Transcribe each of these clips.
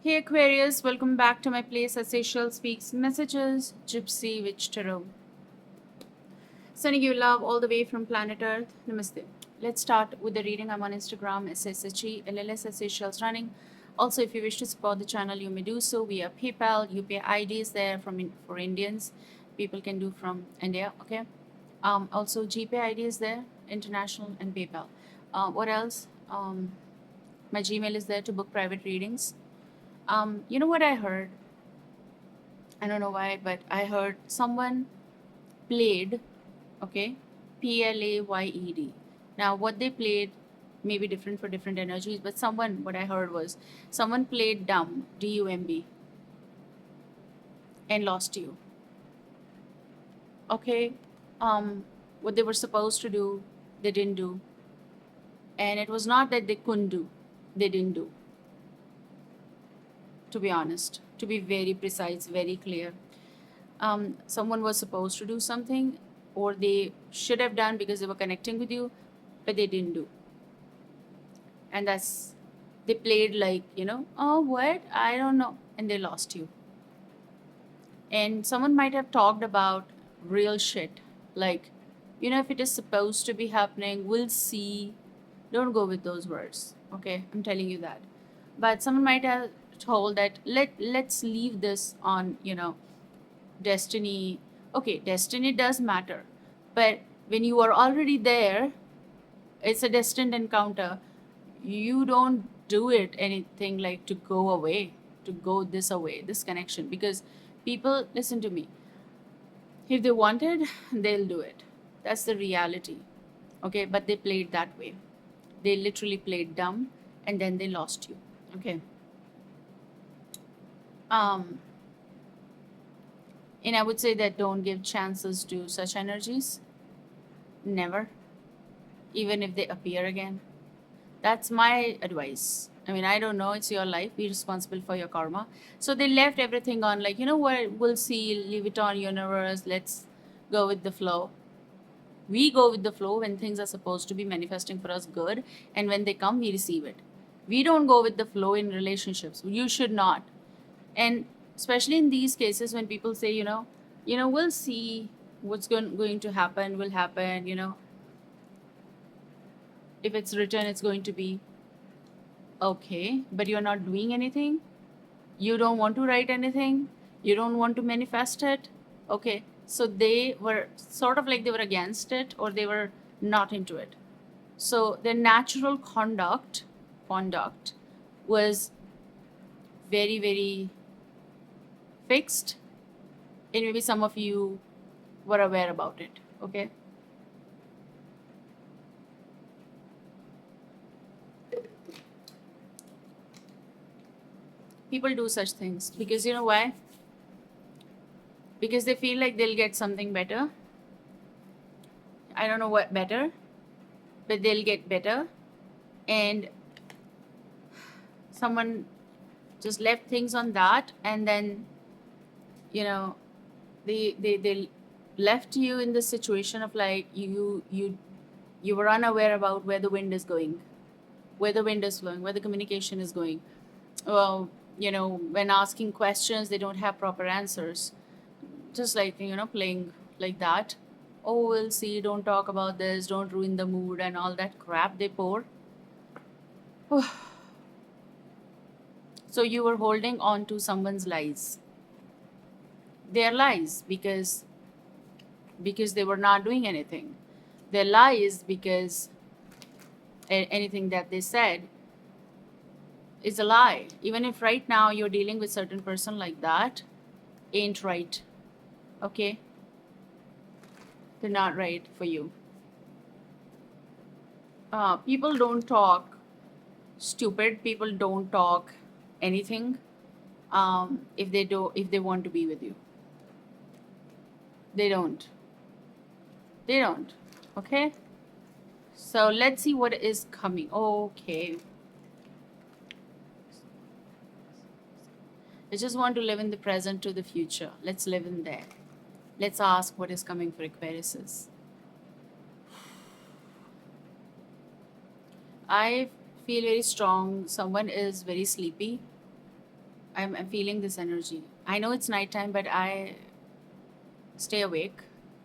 Hey Aquarius, welcome back to my place as Seychelles Speaks Messages, Gypsy Witch Tarot. Sending you love all the way from planet Earth. Namaste. Let's start with the reading. I'm on Instagram, SSHE, LLS Seychelles running. Also, if you wish to support the channel, you may do so via PayPal. UPI ID is there for Indians. People can do from India, okay? Also, GPay ID is there, international, and PayPal. What else? My Gmail is there to book private readings. You know what I heard? I don't know why, but I heard someone played, okay, Played. Now, what they played may be different for different energies, but what I heard was someone played dumb, DUMB, and lost you, okay? What they were supposed to do, they didn't do. And it was not that they couldn't do, they didn't do, to be honest, to be very precise, very clear. Someone was supposed to do something or they should have done because they were connecting with you, but they didn't do. And they played like, oh, what? I don't know. And they lost you. And someone might have talked about real shit. Like, if it is supposed to be happening, we'll see. Don't go with those words. Okay? I'm telling you that. But someone might have told that let's leave this on, destiny. Okay, destiny does matter, but when you are already there, it's a destined encounter. You don't do it anything like to go away, to go this away, this connection, because people, listen to me, if they wanted, they'll do it. That's the reality. Okay, but they played that way. They literally played dumb, and then they lost you. Okay. um and I would say that don't give chances to such energies. Never. Even if they appear again. That's my advice. I mean, I don't know. It's your life. Be responsible for your karma. So they left everything on, like, you know what? We'll see. Leave it on universe. Let's go with the flow. We go with the flow when things are supposed to be manifesting for us good. And when they come, we receive it. We don't go with the flow in relationships. You should not. And especially in these cases when people say, we'll see what's going to happen, will happen, if it's written, it's going to be okay, but you're not doing anything. You don't want to write anything. You don't want to manifest it. Okay. So they were sort of like they were against it or they were not into it. So their natural conduct was very, very fixed. And maybe some of you were aware about it. Okay. People do such things because you know why? Because they feel like they'll get something better. I don't know what better, but they'll get better. And someone just left things on that, and then, you know, they left you in the situation of like you were unaware about where the wind is going, where the wind is flowing, where the communication is going. Well, when asking questions, they don't have proper answers. Just like, playing like that. Oh, we'll see, don't talk about this, don't ruin the mood, and all that crap they pour. So you were holding on to someone's lies. Their lies because they were not doing anything. Their lies because anything that they said is a lie. Even if right now you're dealing with certain person like that, ain't right. Okay? They're not right for you. People don't talk stupid. People don't talk anything. If they want to be with you, they don't. They don't. Okay. So let's see what is coming. Okay. I just want to live in the present to the future. Let's live in there. Let's ask what is coming for Aquariuses. I feel very strong. Someone is very sleepy. I'm feeling this energy. I know it's nighttime, but I stay awake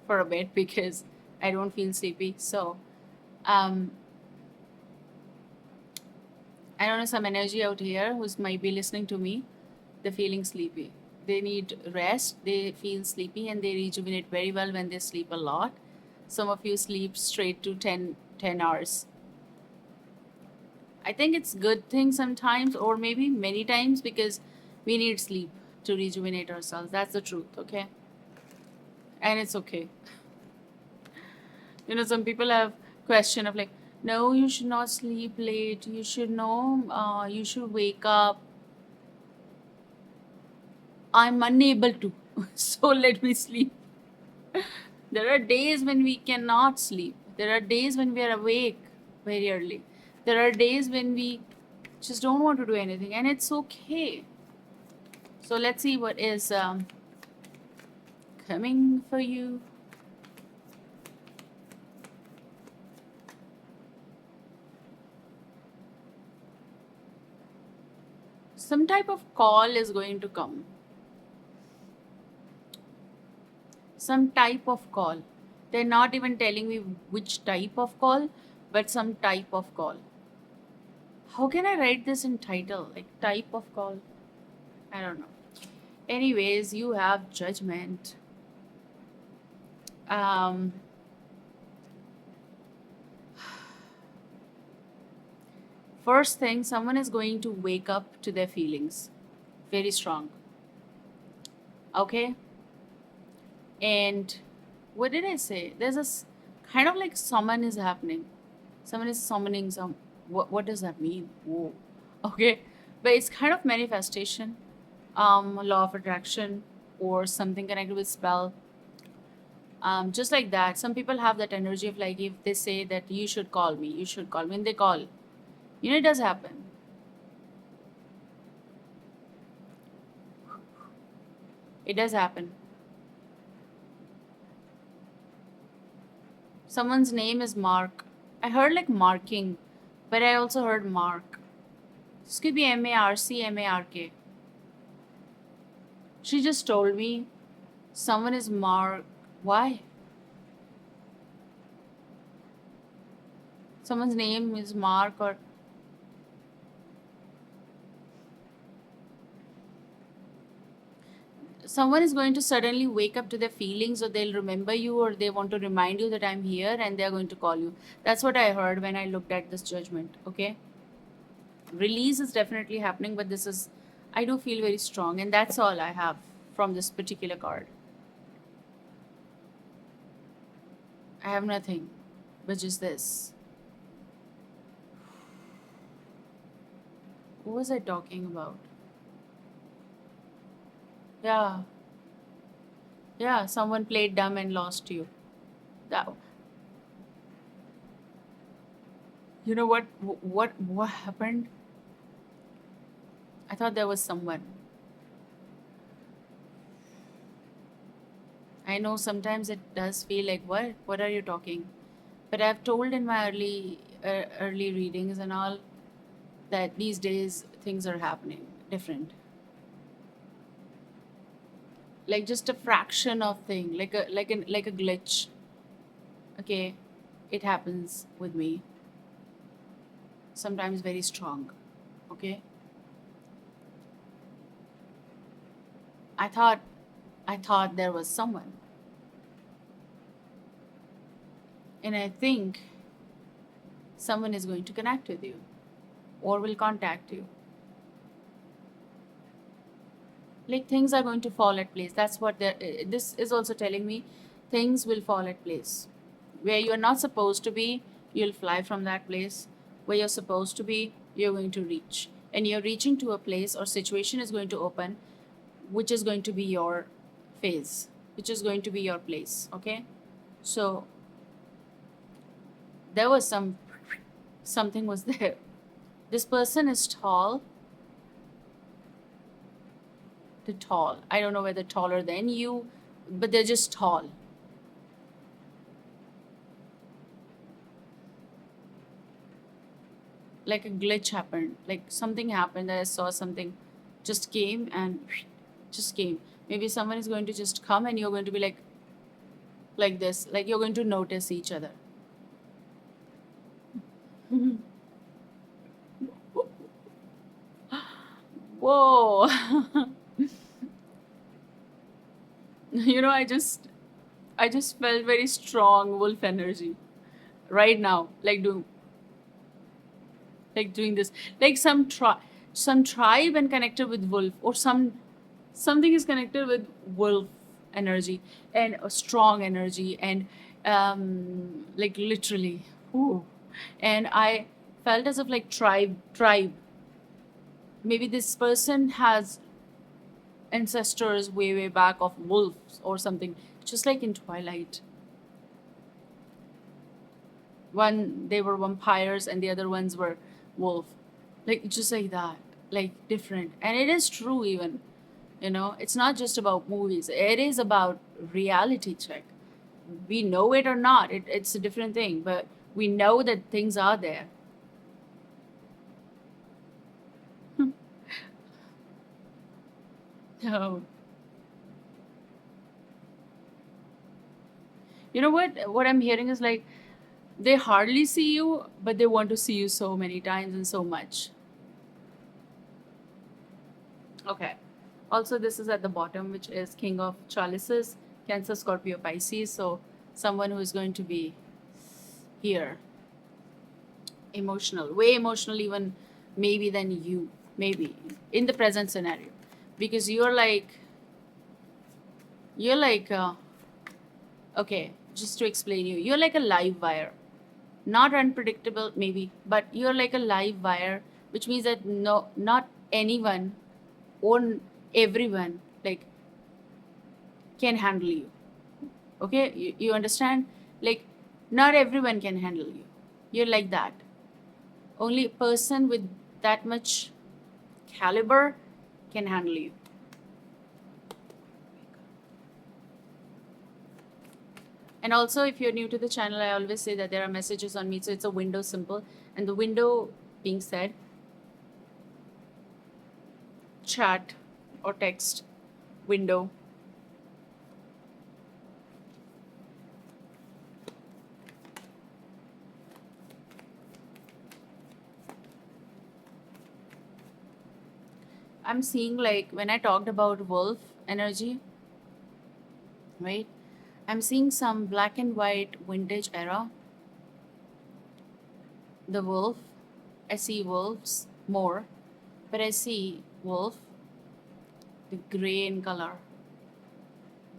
for a bit because I don't feel sleepy. So, um, I don't know, some energy out here who's might be listening to me, they're feeling sleepy. They need rest, they feel sleepy, and they rejuvenate very well when they sleep a lot. Some of you sleep straight to 10 hours. I think it's good thing sometimes, or maybe many times, because we need sleep to rejuvenate ourselves. That's the truth, okay? And it's okay. Some people have question of like, no, you should not sleep late. You should know, you should wake up. I'm unable to, so let me sleep. There are days when we cannot sleep. There are days when we are awake very early. There are days when we just don't want to do anything, and it's okay. So let's see what is coming for you. Some type of call is going to come. Some type of call. They're not even telling me which type of call, but some type of call. How can I write this in title? Like type of call? I don't know. Anyways, you have judgment. Um, First thing, someone is going to wake up to their feelings. Very strong. Okay? And what did I say? There's kind of like summon is happening. Someone is summoning some. What does that mean? Whoa. Okay. But it's kind of manifestation, law of attraction, or something connected with spell. Just like that. Some people have that energy of like if they say that you should call me, and they call. It does happen. It does happen. Someone's name is Mark. I heard like marking, but I also heard Mark. This could be Marc, Mark. She just told me someone is Mark. Why? Someone's name is Mark, or someone is going to suddenly wake up to their feelings, or they'll remember you, or they want to remind you that I'm here, and they're going to call you. That's what I heard when I looked at this judgment. Okay. Release is definitely happening, but I do feel very strong, and that's all I have from this particular card. I have nothing but just this. What was I talking about? Yeah, yeah, someone played dumb and lost you. That, you know what happened? I thought there was someone. I know sometimes it does feel like what are you talking? But I've told in my early readings and all that these days things are happening different. Like just a fraction of thing, like a glitch. Okay, it happens with me. Sometimes very strong. Okay, I thought I thought there was someone, and I think someone is going to connect with you or will contact you. Like things are going to fall at place. That's what this is also telling me. Things will fall at place. Where you are not supposed to be, you'll fly from that place. Where you're supposed to be, you're going to reach. And you're reaching to a place or situation is going to open, which is going to be your phase, which is going to be your place. Okay? So there was something was there. This person is tall. They're tall. I don't know whether taller than you, but they're just tall. Like a glitch happened. Like something happened that I saw something just came and just came. Maybe someone is going to just come and you're going to be like this, like you're going to notice each other. Whoa. You know, I just felt very strong wolf energy right now, like doing this, like some tribe and connected with wolf, or something is connected with wolf energy and a strong energy, and like literally, ooh. And I felt as if like tribe. Maybe this person has ancestors way back of wolves or something, just like in Twilight. One, they were vampires and the other ones were wolf, like just like that, like different. And it is true, even, it's not just about movies, it is about reality check. We know it or not, it's a different thing, but we know that things are there. So, you know what I'm hearing is like, they hardly see you, but they want to see you so many times and so much. Okay. Also, this is at the bottom, which is King of Chalices, Cancer, Scorpio, Pisces. So, someone who is going to be here, emotional, way emotional, even maybe than you, maybe in the present scenario, because you're like, okay, just to explain you, you're like a live wire, not unpredictable, maybe, but you're like a live wire, which means that no, not anyone or everyone like can handle you. Okay, you understand? Like, not everyone can handle you. You're like that. Only a person with that much caliber can handle you. And also, if you're new to the channel, I always say that there are messages on me, so it's a window symbol. And the window being said, chat or text window. I'm seeing, like, when I talked about wolf energy, right? I'm seeing some black and white vintage era. The wolf, I see wolves more, but I see wolf, the gray in color,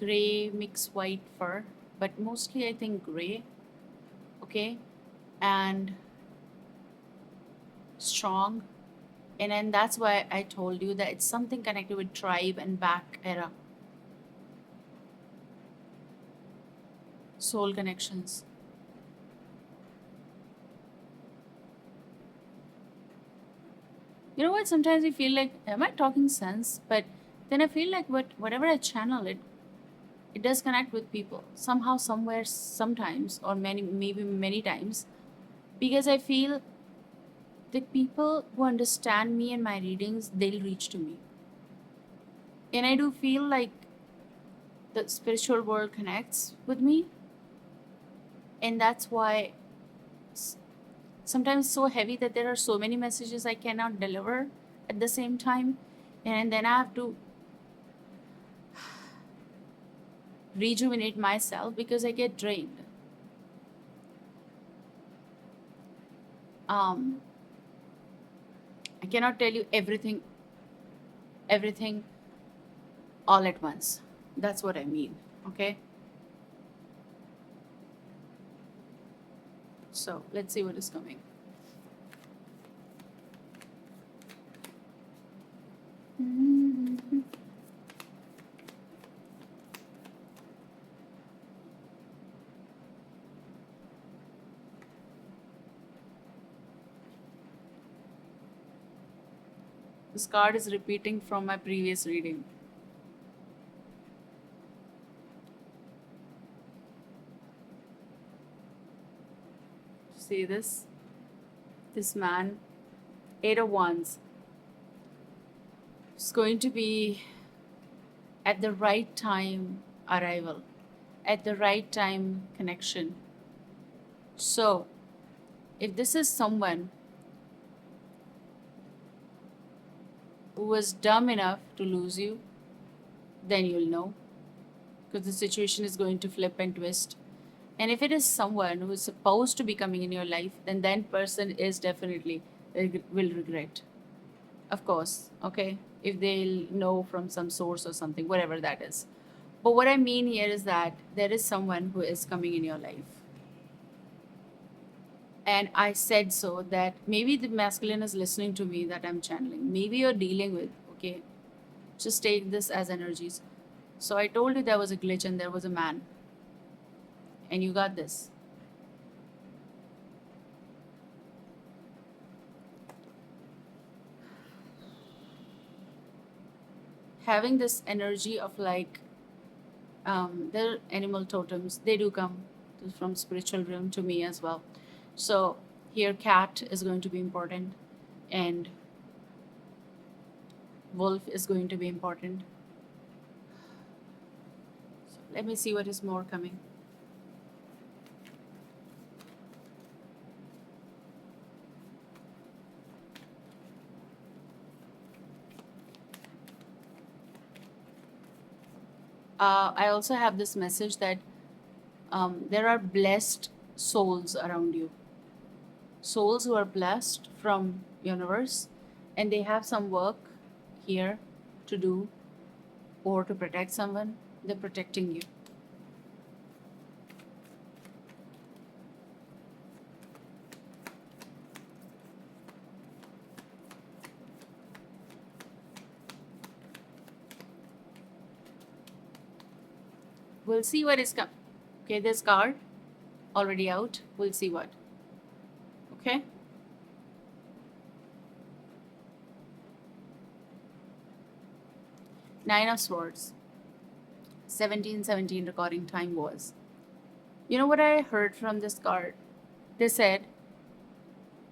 gray mixed white fur, but mostly I think gray, okay, and strong. And then that's why I told you that it's something connected with tribe and back era, soul connections. You know what? Sometimes I feel like, am I talking sense? But then I feel like whatever I channel, it does connect with people somehow, somewhere, sometimes, or maybe many times, because I feel the people who understand me and my readings, they'll reach to me. And I do feel like the spiritual world connects with me, and that's why s- sometimes so heavy that there are so many messages I cannot deliver at the same time, and then I have to rejuvenate myself because I get drained. Um, I cannot tell you everything all at once. That's what I mean. Okay. So let's see what is coming. This card is repeating from my previous reading. See this? This man, 8 of Wands. It's going to be at the right time arrival, at the right time connection. So, if this is someone who was dumb enough to lose you, then you'll know because the situation is going to flip and twist. And if it is someone who is supposed to be coming in your life, then that person is definitely will regret. Of course, okay? If they'll know from some source or something, whatever that is. But what I mean here is that there is someone who is coming in your life. And I said so that maybe the masculine is listening to me that I'm channeling. Maybe you're dealing with, okay? Just take this as energies. So I told you there was a glitch and there was a man. And you got this. Having this energy of like, their animal totems, they do come from spiritual realm to me as well. So here cat is going to be important and wolf is going to be important. So let me see what is more coming. I also have this message that there are blessed souls around you, souls who are blessed from universe, and they have some work here to do or to protect someone. They're protecting you. We'll see what is coming. Okay, this card already out. We'll see what. Okay. Nine of Swords. 1717 recording time was. You know what I heard from this card? They said,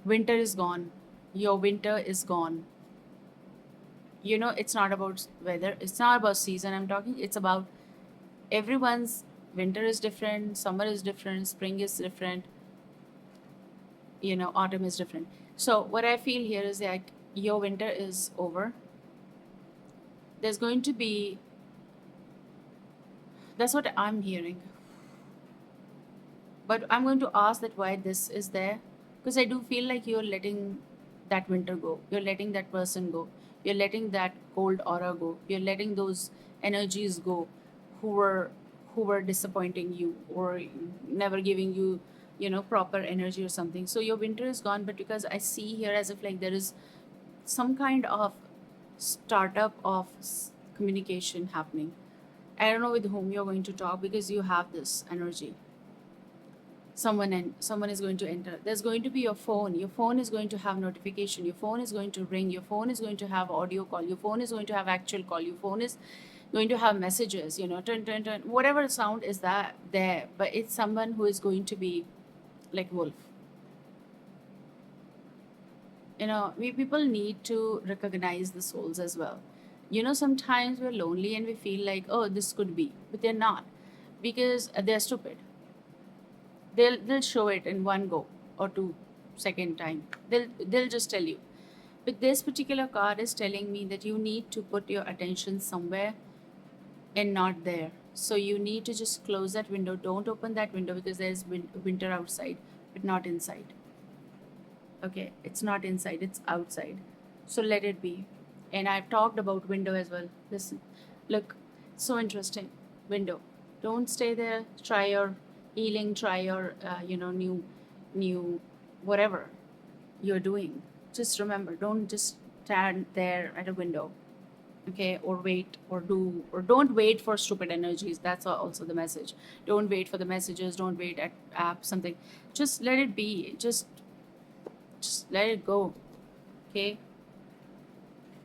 winter is gone. Your winter is gone. You know, it's not about weather, it's not about season I'm talking, it's about everyone's winter is different, summer is different, spring is different, you know, autumn is different. So, what I feel here is that your winter is over. There's going to be, that's what I'm hearing. But I'm going to ask that why this is there because I do feel like you're letting that winter go. You're letting that person go. You're letting that cold aura go. You're letting those energies go who were who were disappointing you or never giving you, you know, proper energy or something. So your winter is gone, but because I see here as if like there is some kind of startup of communication happening. I don't know with whom you're going to talk because you have this energy. Someone is going to enter. There's going to be your phone is going to have notification, your phone is going to ring, your phone is going to have audio call, your phone is going to have actual call, your phone is going to have messages, you know, turn turn turn, whatever sound is that there, but it's someone who is going to be like wolf. You know, we people need to recognize the souls as well. You know, sometimes we're lonely and we feel like, oh, this could be, but they're not because they're stupid. They'll show it in one go or two second time. They'll just tell you. But this particular card is telling me that you need to put your attention somewhere and not there. So you need to just close that window. Don't open that window because there's winter outside, but not inside. Okay, it's not inside, it's outside. So let it be. And I've talked about window as well. Listen, look, so interesting. Window. Don't stay there. Try your healing. Try your, you know, new, whatever you're doing. Just remember, don't just stand there at a window, okay, or wait, or do, or don't wait for stupid energies. That's also the message. Don't wait for the messages. Don't wait at app something. Just let it be. Just let it go, okay?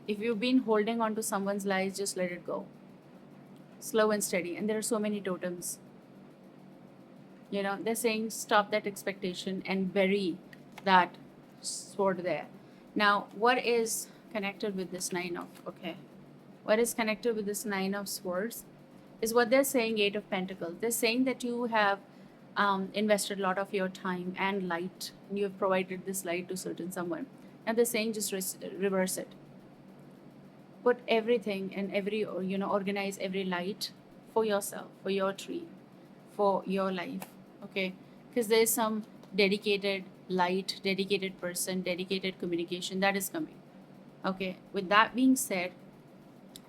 If you've been holding on to someone's lies, just let it go. Slow and steady. And there are so many totems. You know, they're saying stop that expectation and bury that sword there. Now, what is Connected with this nine of, okay. What is connected with this nine of swords is what they're saying, eight of pentacles. They're saying that you have invested a lot of your time and light, and you have provided this light to certain someone. And they're saying just reverse it. Put everything and every, organize every light for yourself, for your tree, for your life, okay? Because there's some dedicated light, dedicated person, dedicated communication that is coming, okay? With that being said,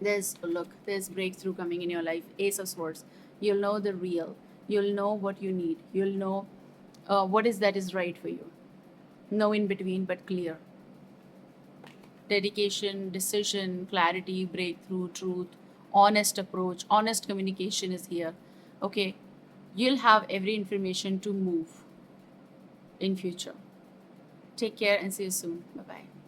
there's breakthrough coming in your life. Ace of swords. You'll know the real. You'll know what you need. You'll know what is that is right for you. No in between, but clear. Dedication, decision, clarity, breakthrough, truth, honest approach, honest communication is here. Okay, you'll have every information to move in future. Take care and see you soon. Bye bye.